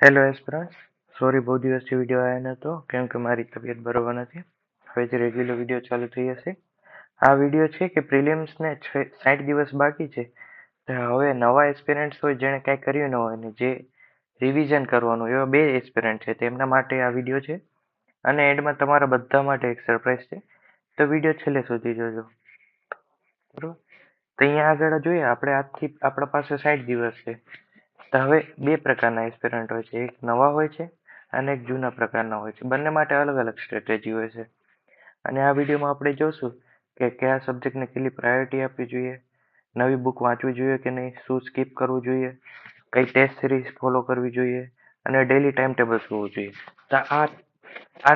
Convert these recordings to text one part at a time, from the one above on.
Hello એસ્પરન્સ, sorry બહુ દિવસથી video આવ્યો નહોતો કેમ કે મારી તબિયત બરોબર નથી. હવેથી રેગ્યુલર વિડીયો ચાલુ થઈ જશે. આ વિડીયો છે કે પ્રિલિમ્સને 60 દિવસ બાકી છે. તો હવે નવા એસ્પિરન્ટ્સ હોય જેણે કાંઈ કર્યું ન હોય ને જે રિવિઝન કરવાનું એવા બે એસ્પિરન્ટ છે તેમના માટે આ વિડીયો છે. અને એન્ડમાં તમારા બધા માટે એક સરપ્રાઈઝ છે. તો વિડીયો છેલ્લે સુધી જોજો. બરોબર, તો અહીંયા આગળ જોઈએ આપણે આજથી આપણા પાસે 60 દિવસ છે. તો હવે બે પ્રકારના એસ્પિરન્ટ હોય છે, એક નવા હોય છે અને એક જૂના પ્રકારના હોય છે. બંને માટે અલગ અલગ સ્ટ્રેટેજી હોય છે. અને આ વિડીયોમાં આપણે જોશું કે કયા સબ્જેક્ટને કેટલી પ્રાયોરિટી આપવી જોઈએ, નવી બુક વાંચવી જોઈએ કે નહીં, શું સ્કીપ કરવું જોઈએ, કઈ ટેસ્ટ સિરીઝ ફોલો કરવી જોઈએ અને ડેલી ટાઈમ ટેબલ શું જોઈએ. તો આ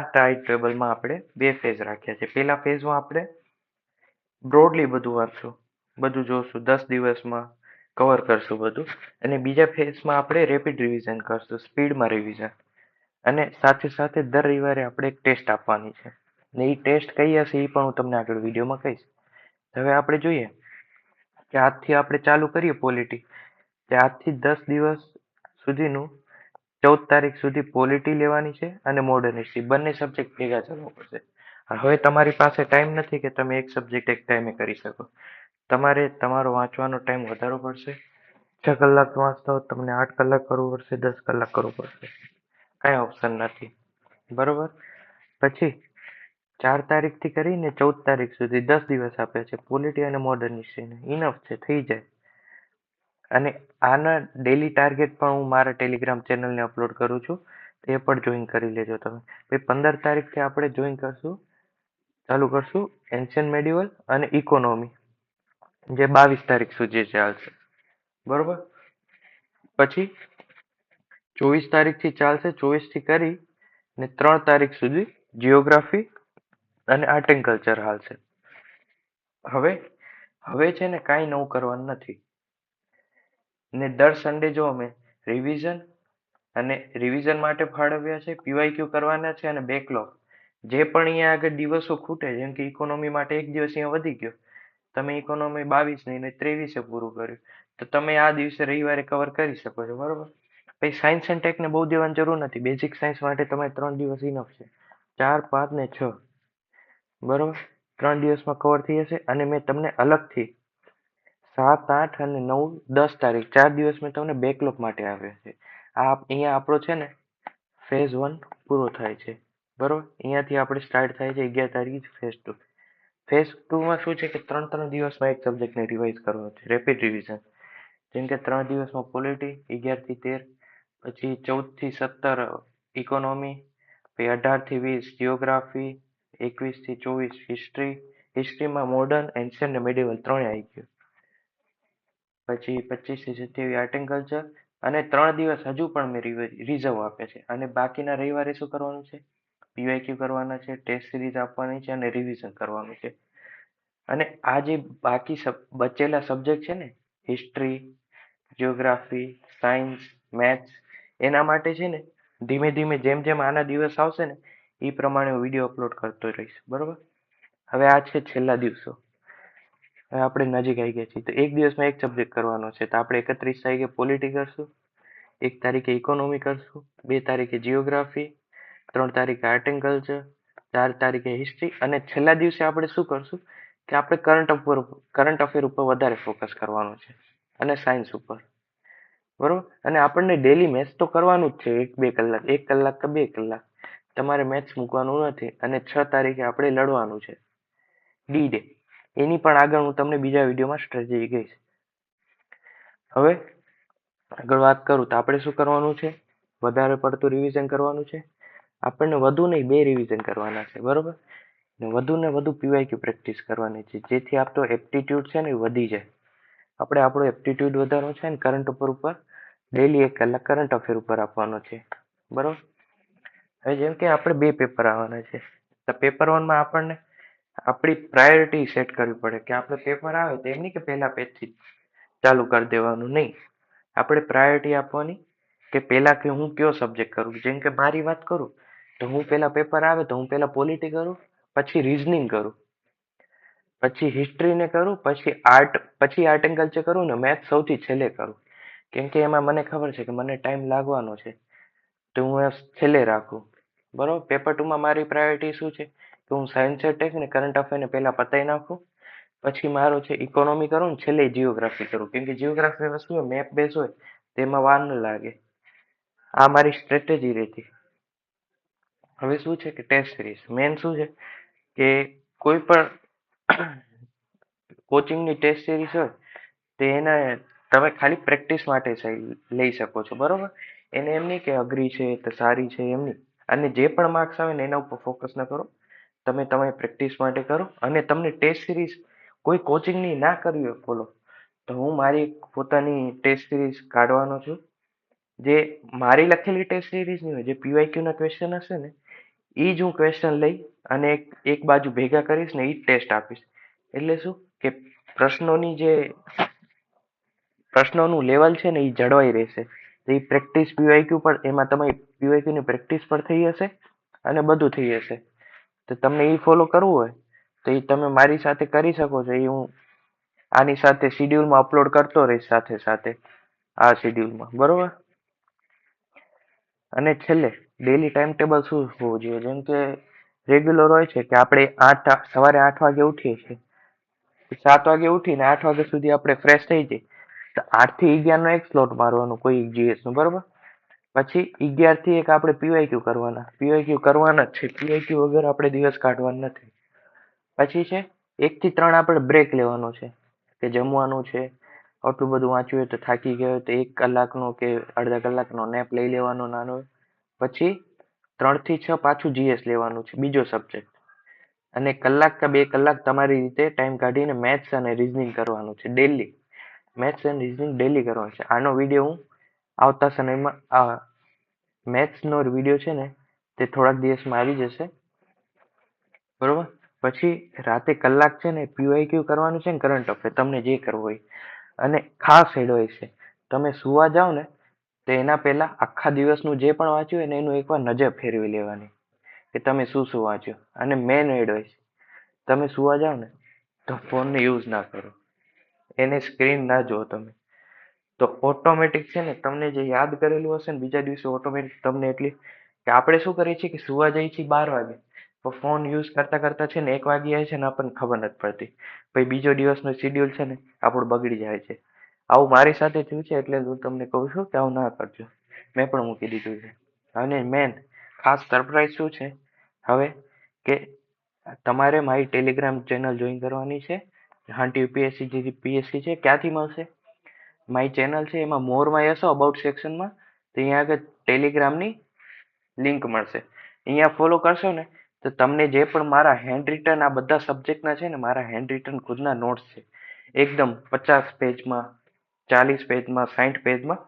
ટાઈમ ટેબલમાં આપણે બે ફેઝ રાખ્યા છે. પહેલા ફેઝમાં આપણે બ્રોડલી બધું વાંચશું, બધું જોશું, 10 દિવસમાં કવર કરશું બધું. અને બીજા ફેઝમાં આપણે રેપિડ રિવિઝન કરશું, સ્પીડમાં રિવિઝન. અને સાથે સાથે દર રવિવારે આપણે એક ટેસ્ટ આપવાની છે. ને એ ટેસ્ટ કઈ હશે એ પણ હું તમને આગળ વિડીયોમાં કહીશ. હવે આપણે જોઈએ કે આજથી આપણે ચાલુ કરીએ પોલિટી. તે આજથી 10 દિવસ સુધીનું 14 તારીખ સુધી પોલિટી લેવાની છે અને મોડર્ન હિસ્ટ્રી બંને સબ્જેક્ટ ભેગા ચાલવા પડશે. હવે તમારી પાસે ટાઈમ નથી કે તમે એક સબ્જેક્ટ એક ટાઈમે કરી શકો. તમારે તમારો વાંચવાનો ટાઈમ વધારવો પડશે. 6 કલાક વાંચતા હો તમને 8 કલાક કરવું પડશે, 10 કલાક કરવું પડશે. કાંઈ ઓપ્શન નથી. બરોબર, પછી 4 તારીખથી કરીને 14 તારીખ સુધી 10 દિવસ આપે છે પોલિટી અને મોડર્ન હિસ્ટ્રીને. ઇનફ છે, થઈ જાય. અને આના ડેલી ટાર્ગેટ પણ હું મારા ટેલિગ્રામ ચેનલને અપલોડ કરું છું, એ પણ જોઈન કરી લેજો તમે. પછી 15 તારીખથી આપણે જોઈન કરશું, ચાલુ કરશું એન્શિયન્ટ મેડિવલ અને ઇકોનોમી, જે 22 તારીખ સુધી ચાલશે. બરોબર, પછી 24 તારીખથી ચાલશે, 24 થી કરી ને 3 તારીખ સુધી જીઓગ્રાફી અને આર્ટ એન્ડ કલ્ચર હાલશે. હવે છે ને કાંઈ નવું કરવાનું નથી. ને દર સન્ડે જો અમે રિવિઝન અને રિવિઝન માટે ફાળવ્યા છે, પીવાયક્યુ કરવાના છે અને બેકલોગ. જે પણ અહીંયા આગળ દિવસો ખૂટે, જેમ કે ઇકોનોમી માટે એક દિવસ અહીંયા વધી ગયો, તમે ઇકોનોમી 22 નહીં ને 23 પૂરું કર્યું, તો તમે આ દિવસે રવિવારે કવર કરી શકો છો. બરોબર, પછી સાયન્સ એન્ડ ટેકને બહુ દેવાની જરૂર નથી. બેઝિક સાયન્સ માટે તમે 3 દિવસ ઇનફ છે, 4, 5 ને 6. બરોબર, 3 દિવસમાં કવર થઈ જશે. અને મેં તમને અલગથી 7, 8 અને 9, 10 તારીખ 4 દિવસ મેં તમને બેકલોગ માટે આવ્યા છે. આ અહીંયા આપણો છે ને ફેઝ 1 પૂરો થાય છે. બરોબર, અહીંયાથી આપણે સ્ટાર્ટ થાય છે 11 તારીખ ફેઝ 2. ફેઝ 2માં શું છે કે 3 દિવસમાં એક સબ્જેક્ટને રિવાઇઝ કરવાનો છે, રેપિડ રિવિઝન. જેમ કે 3 દિવસમાં પોલિટી 11 થી 13, પછી 14 થી 17 ઇકોનોમી, પછી 18 થી 20 જીઓગ્રાફી, 21 થી 24 હિસ્ટ્રી. હિસ્ટ્રીમાં મોડર્ન, એન્શિયન્ટ અને મેડિવલ ત્રણે આવી ગયું. પછી 25 થી 27 આર્ટ એન્ડ કલ્ચર. અને 3 દિવસ હજુ પણ મેં રિઝર્વ આપે છે. અને બાકીના રવિવારે શું કરવાનું છે, પીવાયક્યુ કરવાના છે, ટેસ્ટ સિરીઝ આપવાની છે અને રિવિઝન કરવાનું છે. અને આ જે બાકી બચેલા સબ્જેક્ટ છે ને, હિસ્ટ્રી, જીઓગ્રાફી, સાયન્સ, મેથ્સ, એના માટે છે ને ધીમે ધીમે જેમ જેમ આના દિવસ આવશે ને એ પ્રમાણે હું વિડીયો અપલોડ કરતો રહીશ. બરોબર, હવે આ છે છેલ્લા દિવસો. હવે આપણે નજીક આવી ગયા છીએ. તો એક દિવસમાં એક સબ્જેક્ટ કરવાનો છે. તો આપણે 31 તારીખે પોલિટી કરશું, 1 તારીખે ઇકોનોમી કરશું, 2 તારીખે જીઓગ્રાફી, 3 તારીખે આર્ટ એન્ડ કલ્ચર, 4 તારીખે હિસ્ટ્રી. અને છેલ્લા દિવસે આપણે શું કરશું કે આપણે કરંટ અફેર ઉપર વધારે ફોકસ કરવાનું છે અને સાયન્સ ઉપર. બરોબર, અને આપણને ડેલી મેથ્સ તો કરવાનું જ છે, 1-2 કલાક, 1 કલાક કે 2 કલાક તમારે મેથ્સ મૂકવાનું નથી. અને 6 તારીખે આપણે લડવાનું છે ડી ડે. એની પણ આગળ હું તમને બીજા વિડીયોમાં સ્ટ્રેટેજી કહીશ. હવે આગળ વાત કરું તો આપણે શું કરવાનું છે, વધારે પડતું રિવિઝન કરવાનું છે. આપણને વધુ નહીં, 2 રિવિઝન કરવાના છે. બરોબર, વધુ ને વધુ પીવાયક્યુ પ્રેક્ટિસ કરવાની છે, જેથી આપણો એપ્ટિટ્યુડ છે ને એ વધી જાય. આપણે આપણો એપ્ટિટ્યુડ વધારવાનો છે અને કરંટ અફેર ઉપર ડેલી 1 કલાક કરંટ અફેર ઉપર આપવાનો છે. બરોબર, હવે જેમ કે આપણે 2 પેપર આવવાના છે. તો પેપર 1માં આપણને આપણી પ્રાયોરિટી સેટ કરવી પડે કે આપણે પેપર આવે તો એમ નહીં કે પહેલા પેજથી ચાલુ કરી દેવાનું, નહીં. આપણે પ્રાયોરિટી આપવાની કે પહેલા કે હું કયો સબ્જેક્ટ કરું. જેમ કે મારી વાત કરું તો હું પહેલા પેપર આવે તો હું પહેલા પોલિટી કરું, પછી રીઝનિંગ કરું, પછી હિસ્ટ્રીને કરું, પછી આર્ટ એન્ડ કલ્ચર કરું ને મેથ્સ સૌથી છેલ્લે કરું. કેમ કે એમાં મને ખબર છે કે મને ટાઈમ લાગવાનો છે. તો હું છેલ્લે રાખું. બરોબર, પેપર 2 માં મારી પ્રાયોરિટી શું છે કે હું સાયન્સ ટેક ને કરંટ અફેરને પહેલા પતાવી નાખું, પછી મારો છે ઇકોનોમી કરું ને છેલ્લે જીઓગ્રાફી કરું, કેમ કે જીઓગ્રાફી વસ્તુ મેપ બેઝ હોય તેમાં વાર ન લાગે. આ મારી સ્ટ્રેટેજી રહેતી. હવે શું છે કે ટેસ્ટ સિરીઝ મેન શું છે કે કોઈ પણ કોચિંગની ટેસ્ટ સિરીઝ હોય તો એને તમે ખાલી પ્રેક્ટિસ માટે લઈ શકો છો. બરોબર, એને એમ નહીં કે અઘરી છે તો સારી છે, એમ નહીં. અને જે પણ માર્ક્સ આવે ને એના ઉપર ફોકસ ન કરો, તમે તમારી પ્રેક્ટિસ માટે કરો. અને તમને ટેસ્ટ સિરીઝ કોઈ કોચિંગની ના કરવી હોય બોલો, તો હું મારી પોતાની ટેસ્ટ સિરીઝ કાઢવાનો છું. જે મારી લખેલી ટેસ્ટ સિરીઝ નહીં હોય, જે પીવાયક્યુ ના ક્વેશ્ચન હશે ને એ જ હું ક્વેશ્ચન લઈ અને એક બાજુ ભેગા કરીશ ને એ જ ટેસ્ટ આપીશ. એટલે શું કે પ્રશ્નોનું લેવલ છે ને એ જળવાઈ રહેશે. તો એ પ્રેક્ટિસ પીવાયક્યુ પર, એમાં તમારી પીવાયક્યુ ની પ્રેક્ટિસ પર થઈ હશે અને બધું થઈ હશે. તો તમને એ ફોલો કરવું હોય તો એ તમે મારી સાથે કરી શકો છો. એ હું આની સાથે શિડ્યુલમાં અપલોડ કરતો રહીશ સાથે સાથે આ શિડ્યુલમાં. બરોબર, અને છેલ્લે ડેલી ટાઈમ ટેબલ શું હોવું જોઈએ, જેમ કે રેગ્યુલર હોય છે કે આપણે સવારે 8 વાગે ઉઠીએ છીએ, 7 વાગે ઉઠીને 8 વાગ્યા સુધી આપણે ફ્રેશ થઈ જઈએ, તો 8 થી 11 નો એક સ્લોટ મારવાનો કોઈ જીએસ નો. બરોબર, પછી 11 થી 1 આપણે પીવાયક્યુ કરવાના જ છે. પીવાયક્યુ વગર આપણે દિવસ કાઢવાના નથી. પછી છે 1 થી 3 આપણે બ્રેક લેવાનો છે, કે જમવાનું છે. આટલું બધું વાંચ્યું હોય તો થાકી ગયો હોય તો 1 કલાકનો કે અડધા કલાકનો નેપ લઈ લેવાનો નાનો. પછી 3 થી 6 પાછું જીએસ લેવાનું છે, બીજો સબ્જેક્ટ. અને કલાક કે 2 કલાક તમારી રીતે ટાઈમ કાઢીને મેથ્સ અને રીઝનિંગ કરવાનું છે ડેલી. મેથ્સ અને રીઝનિંગ ડેલી કરવાનું છે. આનો વિડીયો હું આવતા સમયમાં મેથ્સનો વિડીયો છે ને તે થોડાક દિવસમાં આવી જશે. બરોબર, પછી રાતે કલાક છે ને પીવાયક્યુ કરવાનું છે ને કરંટ અફેર, તમને જે કરવું હોય. અને ખાસ એડવાઇસ છે, તમે સુવા જાઓ ને તો એના પહેલા આખા દિવસનું જે પણ વાંચ્યું હોય ને એનું એકવાર નજર ફેરવી લેવાની કે તમે શું શું વાંચ્યું. અને મેન એડવાઇસ, તમે સુવા જાઓ ને તો ફોનને યુઝ ના કરો, એને સ્ક્રીન ના જુઓ તમે. તો ઓટોમેટિક છે ને તમને જે યાદ કરેલું હશે ને બીજા દિવસે ઓટોમેટિક તમને એટલી કે આપણે શું કરીએ છીએ કે સુવા જઈએ છીએ 12 વાગે, તો ફોન યુઝ કરતા કરતા છે ને 1 વાગી જાય છે ને આપણને ખબર નથી પડતી. પછી બીજો દિવસનો શેડ્યુલ છે ને આપણું બગડી જાય છે. આવું મારી સાથે થયું છે એટલે હું તમને કહું છું કે આવું ના કરજો. મેં પણ મૂકી દીધું છે. અને મેન ખાસ સરપ્રાઈઝ શું છે હવે કે તમારે મારી ટેલિગ્રામ ચેનલ જોઈન કરવાની છે. હાંટી યુપીએસસી જે પીએસસી છે. ક્યાંથી મળશે? મારી ચેનલ છે એમાં મોરમાં જશો અબાઉટ સેક્શનમાં, તો અહીંયા આગળ ટેલિગ્રામની લિંક મળશે. અહીંયા ફોલો કરશો ને તો તમને જે પણ મારા હેન્ડ રિટન આ બધા સબ્જેક્ટના છે ને મારા હેન્ડ રિટન ખુદના નોટ્સ છે. એકદમ 50 પેજમાં, 40 પેજમાં, 60 પેજમાં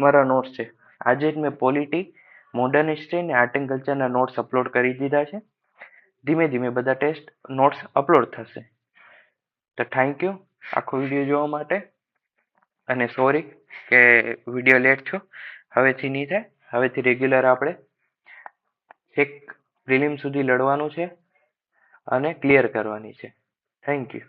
મારા નોટ્સ છે. આજે જ મેં પોલિટી, મોડર્ન હિસ્ટ્રી અને આર્ટ એન્ડ કલ્ચરના નોટ્સ અપલોડ કરી દીધા છે. ધીમે ધીમે બધા ટેસ્ટ નોટ્સ અપલોડ થશે. તો થેન્ક યુ આખો વિડીયો જોવા માટે. અને સોરી કે વિડીયો લેટ થયો. હવેથી નહીં થાય, હવેથી રેગ્યુલર આપણે એક પ્રિલિમ સુધી લડવાનું છે અને ક્લિયર કરવાની છે. Thank you.